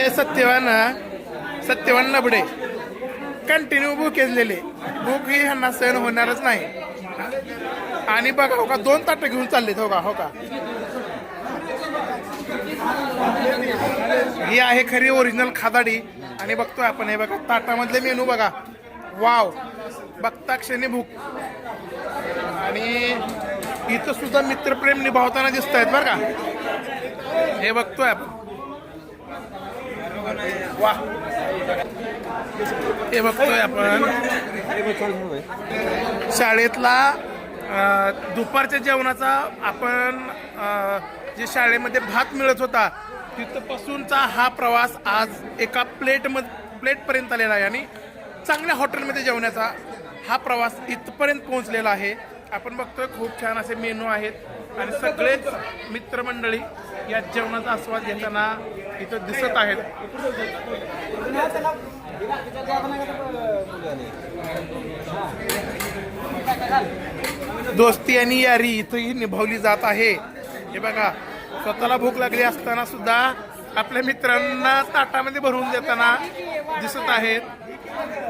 Satyavan नबडे continue भूक घेतलेले, भूक ही ह्यांना सहन होणारच नाही. आणि बघा हो का 2 ताटं घेऊन चाललेत. हो का ही आहे खरी ओरिजिनल खादाडी. आणि बघतोय आपण, हे बघा ताटामधले मेनू बघा. वाव, बघता क्षणी भूक. आणि इथं सुद्धा मित्रप्रेम निभावताना दिसत आहेत बरं का. हे बघतोय आपण. वा, हे बघतोय आपण शाळेतला दुपारच्या जेवणाचा. आपण जे शाळेमध्ये भात मिळत होता तिथपासूनचा हा प्रवास आज एका प्लेटपर्यंत आलेला आहे. आणि चांगल्या हॉटेलमध्ये जेवण्याचा हा प्रवास इथपर्यंत पोहोचलेला आहे. आपण बघतोय खूप छान असे मेनू आहेत. आणि सगळेच मित्रमंडळी या जेवणाचा आस्वाद घेताना इथं दिसत आहेत. दोस्ती आणि यारी इथंही निभावली जात आहे. हे बघा, स्वतःला भूक लागली असताना सुद्धा आपल्या मित्रांना ताटामध्ये भरून देताना दिसत आहेत.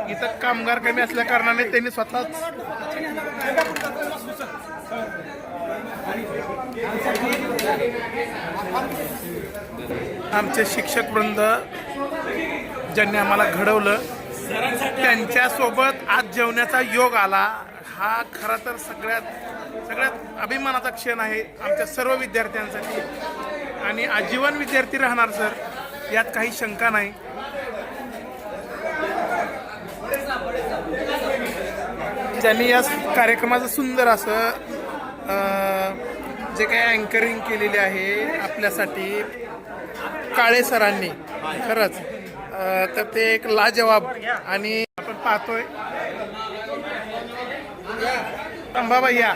इथं कामगार कमी असल्या कारणाने त्यांनी स्वतःच आमचे शिक्षक वृंद ज्यांनी आम्हाला घडवलं त्यांच्यासोबत आज जेवण्याचा योग आला. हा खरा तर सगळ्यात अभिमानाचा क्षण आहे आमच्या सर्व विद्यार्थ्यांसाठी. आणि आजीवन विद्यार्थी राहणार सर, यात काही शंका नाही. ज्यांनी या कार्यक्रमाचं सुंदर असं जे काही अँकरिंग केलेले आहे आपल्यासाठी काळे सरांनी, खरंच तर ते एक लाजवाब. आणि आपण पाहतोय तंबा भैया,